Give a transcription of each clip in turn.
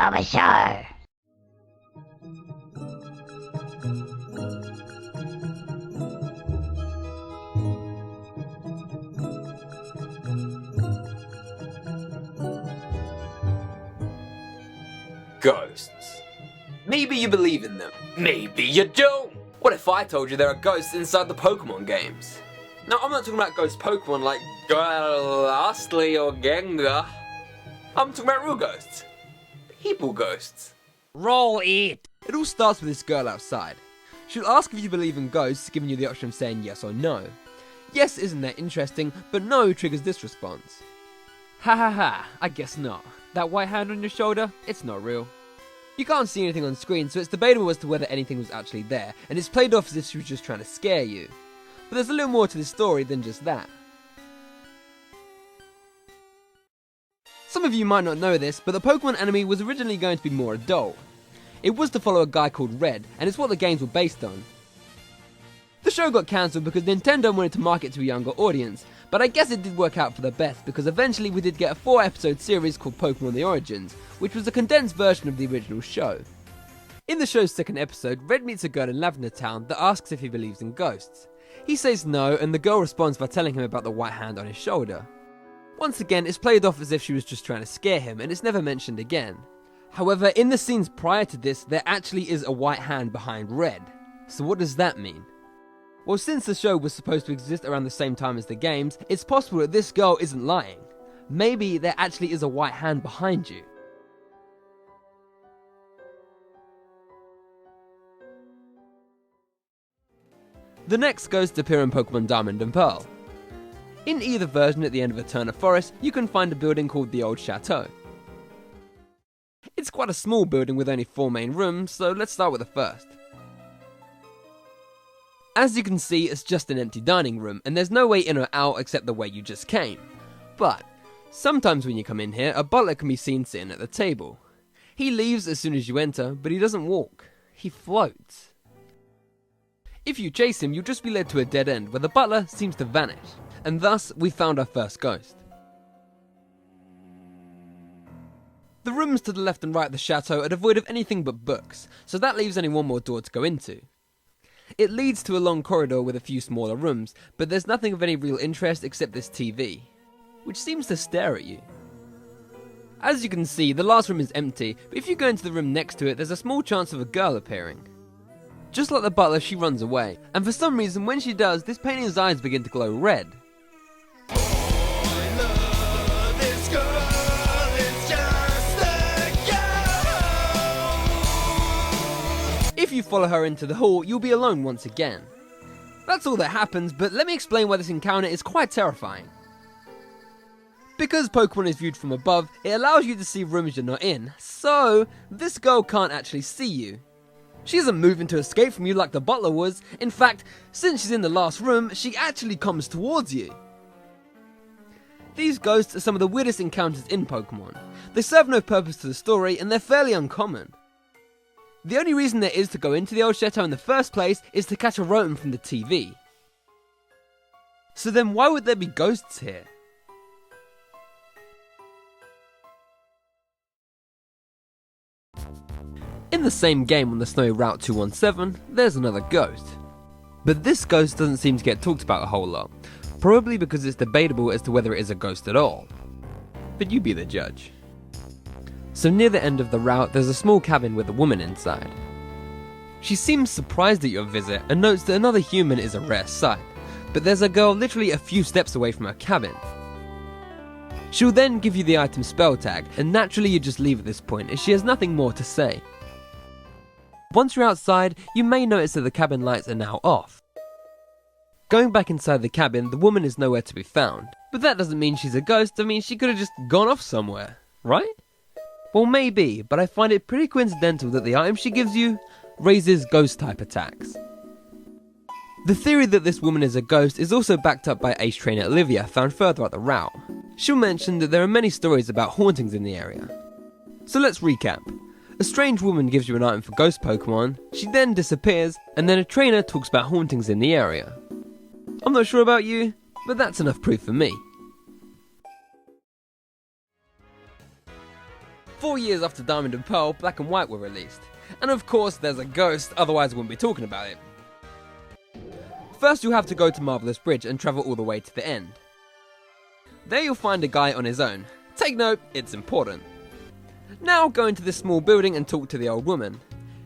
of a show. Ghosts. Maybe you believe in them, maybe you don't. What if I told you there are ghosts inside the Pokémon games? Now, I'm not talking about ghost Pokémon like Lastly or Gengar. I'm talking about real ghosts. People ghosts. Roll it! It all starts with this girl outside. She'll ask if you believe in ghosts, giving you the option of saying yes or no. Yes isn't that interesting, but no triggers this response. Ha ha ha, I guess not. That white hand on your shoulder, it's not real. You can't see anything on screen, so it's debatable as to whether anything was actually there, and it's played off as if she was just trying to scare you. But there's a little more to this story than just that. Some of you might not know this, but the Pokemon anime was originally going to be more adult. It was to follow a guy called Red, and it's what the games were based on. The show got cancelled because Nintendo wanted to market to a younger audience, but I guess it did work out for the best because eventually we did get a 4-episode series called Pokémon The Origins, which was a condensed version of the original show. In the show's second episode, Red meets a girl in Lavender Town that asks if he believes in ghosts. He says no, and the girl responds by telling him about the white hand on his shoulder. Once again, it's played off as if she was just trying to scare him, and it's never mentioned again. However, in the scenes prior to this, there actually is a white hand behind Red. So what does that mean? Well, since the show was supposed to exist around the same time as the games, it's possible that this girl isn't lying. Maybe there actually is a white hand behind you. The next ghosts appear in Pokemon Diamond and Pearl. In either version, at the end of Eterna Forest, you can find a building called the Old Chateau. It's quite a small building with only 4 main rooms, so let's start with the first. As you can see, it's just an empty dining room, and there's no way in or out except the way you just came. But sometimes when you come in here, a butler can be seen sitting at the table. He leaves as soon as you enter, but he doesn't walk. He floats. If you chase him, you'll just be led to a dead end where the butler seems to vanish, and thus we found our first ghost. The rooms to the left and right of the chateau are devoid of anything but books, so that leaves only one more door to go into. It leads to a long corridor with a few smaller rooms, but there's nothing of any real interest except this TV, which seems to stare at you. As you can see, the last room is empty, but if you go into the room next to it, there's a small chance of a girl appearing. Just like the butler, she runs away, and for some reason when she does, this painting's eyes begin to glow red. If you follow her into the hall, you'll be alone once again. That's all that happens, but let me explain why this encounter is quite terrifying. Because Pokemon is viewed from above, it allows you to see rooms you're not in, so this girl can't actually see you. She isn't moving to escape from you like the butler was. In fact, since she's in the last room, she actually comes towards you. These ghosts are some of the weirdest encounters in Pokemon. They serve no purpose to the story, and they're fairly uncommon. The only reason there is to go into the old chateau in the first place is to catch a Rotom from the TV. So then why would there be ghosts here? In the same game on the snowy Route 217, there's another ghost. But this ghost doesn't seem to get talked about a whole lot, probably because it's debatable as to whether it is a ghost at all. But you be the judge. So near the end of the route, there's a small cabin with a woman inside. She seems surprised at your visit and notes that another human is a rare sight, but there's a girl literally a few steps away from her cabin. She'll then give you the item spell tag, and naturally you just leave at this point as she has nothing more to say. Once you're outside, you may notice that the cabin lights are now off. Going back inside the cabin, the woman is nowhere to be found, but that doesn't mean she's a ghost. I mean, she could have just gone off somewhere, right? Well, maybe, but I find it pretty coincidental that the item she gives you raises ghost-type attacks. The theory that this woman is a ghost is also backed up by Ace Trainer Olivia, found further up the route. She'll mention that there are many stories about hauntings in the area. So let's recap. A strange woman gives you an item for ghost Pokemon, she then disappears, and then a trainer talks about hauntings in the area. I'm not sure about you, 'But that's enough proof for me. 4 years after Diamond and Pearl, Black and White were released. And of course there's a ghost, otherwise I wouldn't be talking about it. First you'll have to go to Marvelous Bridge and travel all the way to the end. There you'll find a guy on his own. Take note, it's important. Now go into this small building and talk to the old woman.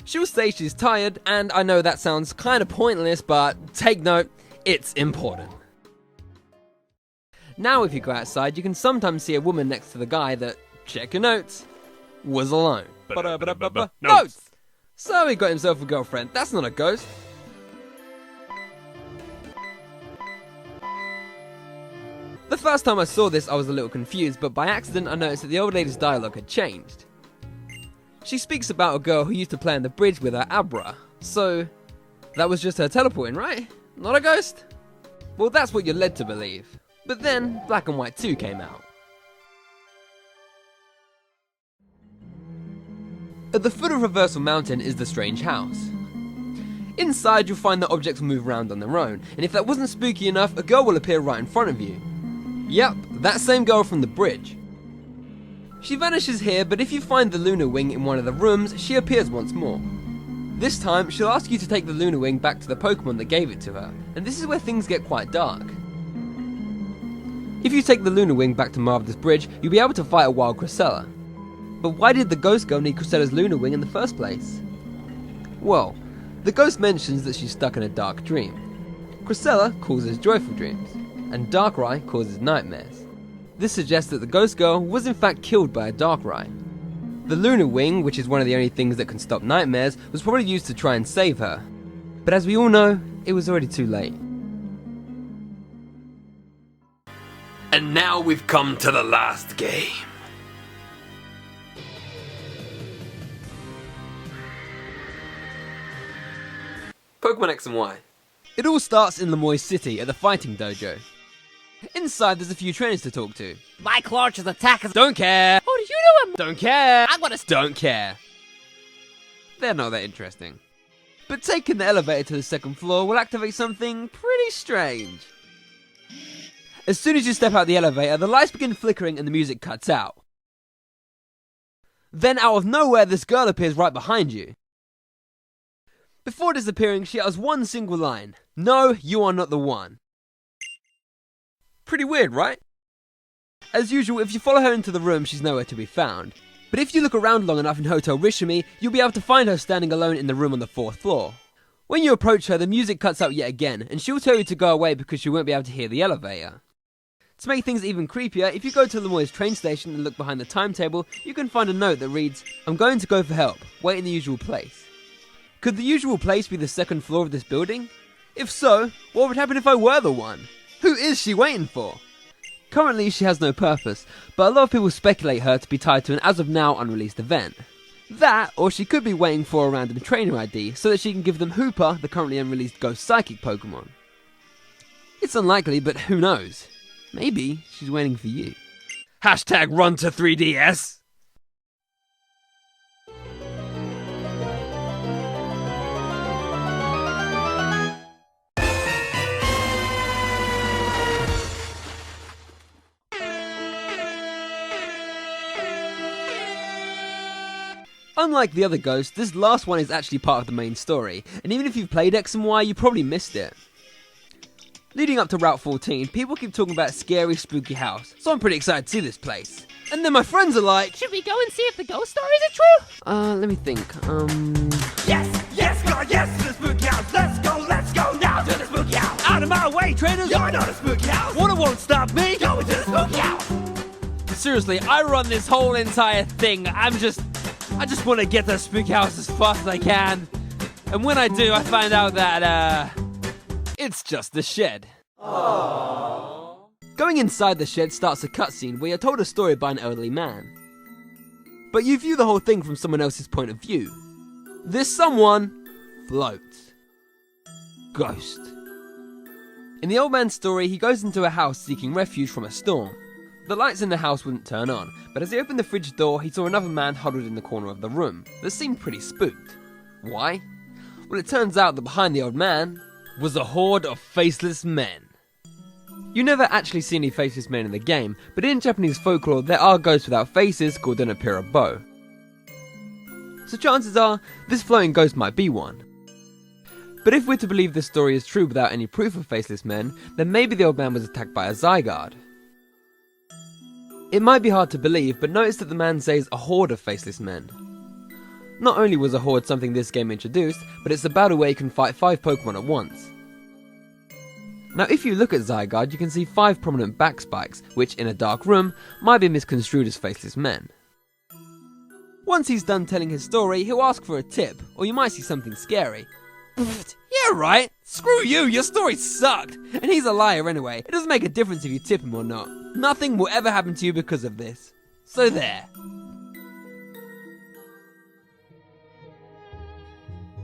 She'll say she's tired, and I know that sounds kinda pointless, but take note, it's important. Now if you go outside, you can sometimes see a woman next to the guy that, check your notes, was alone. Notes! So he got himself a girlfriend. That's not a ghost. The first time I saw this I was a little confused, but by accident I noticed that the old lady's dialogue had changed. She speaks about a girl who used to play on the bridge with her Abra, so that was just her teleporting, right? Not a ghost? Well, that's what you're led to believe. But then Black and White 2 came out. At the foot of Reversal Mountain is the strange house. Inside you'll find that objects will move around on their own, and if that wasn't spooky enough, a girl will appear right in front of you. Yep, that same girl from the bridge. She vanishes here, but if you find the Lunar Wing in one of the rooms, she appears once more. This time, she'll ask you to take the Lunar Wing back to the Pokémon that gave it to her, and this is where things get quite dark. If you take the Lunar Wing back to Marvelous Bridge, you'll be able to fight a wild Cresella. But why did the Ghost Girl need Cresella's Lunar Wing in the first place? Well, the ghost mentions that she's stuck in a dark dream. Cresella causes joyful dreams, and Darkrai causes nightmares. This suggests that the Ghost Girl was in fact killed by a Darkrai. The Lunar Wing, which is one of the only things that can stop nightmares, was probably used to try and save her. But as we all know, it was already too late. And now we've come to the last game. Pokemon X and Y. It all starts in Lemoyne City at the fighting dojo. Inside there's a few trainers to talk to. My launches attack. Don't care! Oh, do you know him? Don't care! I wanna. Don't care. They're not that interesting. But taking the elevator to the second floor will activate something pretty strange. As soon as you step out the elevator, the lights begin flickering and the music cuts out. Then out of nowhere, this girl appears right behind you. Before disappearing, she utters one single line. No, you are not the one. Pretty weird, right? As usual, if you follow her into the room, she's nowhere to be found. But if you look around long enough in Hotel Rishimi, you'll be able to find her standing alone in the room on the 4th floor. When you approach her, the music cuts out yet again, and she'll tell you to go away because she won't be able to hear the elevator. To make things even creepier, if you go to Lemoyne's train station and look behind the timetable, you can find a note that reads, "I'm going to go for help. Wait in the usual place." Could the usual place be the 2nd floor of this building? If so, what would happen if I were the one? Who is she waiting for? Currently, she has no purpose, but a lot of people speculate her to be tied to an as of now unreleased event. That, or she could be waiting for a random trainer ID so that she can give them Hooper, the currently unreleased Ghost Psychic Pokemon. It's unlikely, but who knows? Maybe she's waiting for you. Hashtag run to 3DS! Unlike the other ghosts, this last one is actually part of the main story, and even if you've played X and Y, you probably missed it. Leading up to Route 14, people keep talking about a scary, spooky house, so I'm pretty excited to see this place. And then my friends are like, Should we go and see if the ghost stories are true? let me think, Yes, God, yes to the spooky house. Let's go now to the spooky house. Out of my way, trainers! You're not a spooky house. Water won't stop me! Go into the spooky house. Seriously, I run this whole entire thing. I just want to get to the spooky house as fast as I can. And when I do, I find out that, it's just the shed. Going inside the shed starts a cutscene where you're told a story by an elderly man. But you view the whole thing from someone else's point of view. This someone floats. Ghost. In the old man's story, he goes into a house seeking refuge from a storm. The lights in the house wouldn't turn on, but as he opened the fridge door, he saw another man huddled in the corner of the room that seemed pretty spooked. Why? Well, it turns out that behind the old man was a horde of faceless men. You never actually see any faceless men in the game, but in Japanese folklore there are ghosts without faces called an Apirabo. so chances are this floating ghost might be one. But if we're to believe this story is true without any proof of faceless men, then maybe the old man was attacked by a Zygarde. It might be hard to believe, but notice that the man says a horde of faceless men. Not only was a horde something this game introduced, but it's a battle where you can fight 5 Pokemon at once. Now if you look at Zygarde, you can see 5 prominent back spikes, which in a dark room might be misconstrued as faceless men. Once he's done telling his story, he'll ask for a tip, or you might see something scary. Yeah right, screw you, your story sucked! And he's a liar anyway, it doesn't make a difference if you tip him or not. Nothing will ever happen to you because of this. So there.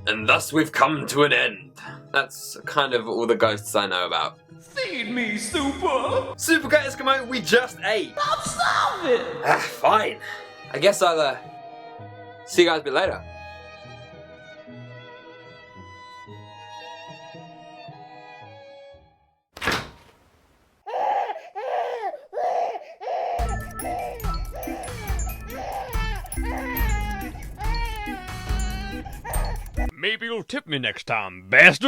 And thus we've come to an end. That's kind of all the ghosts I know about. Feed me, Super! Super Cat Eskimo, we just ate! I'm starving! Fine. I guess I'll see you guys a bit later. Maybe you'll tip me next time, bastard.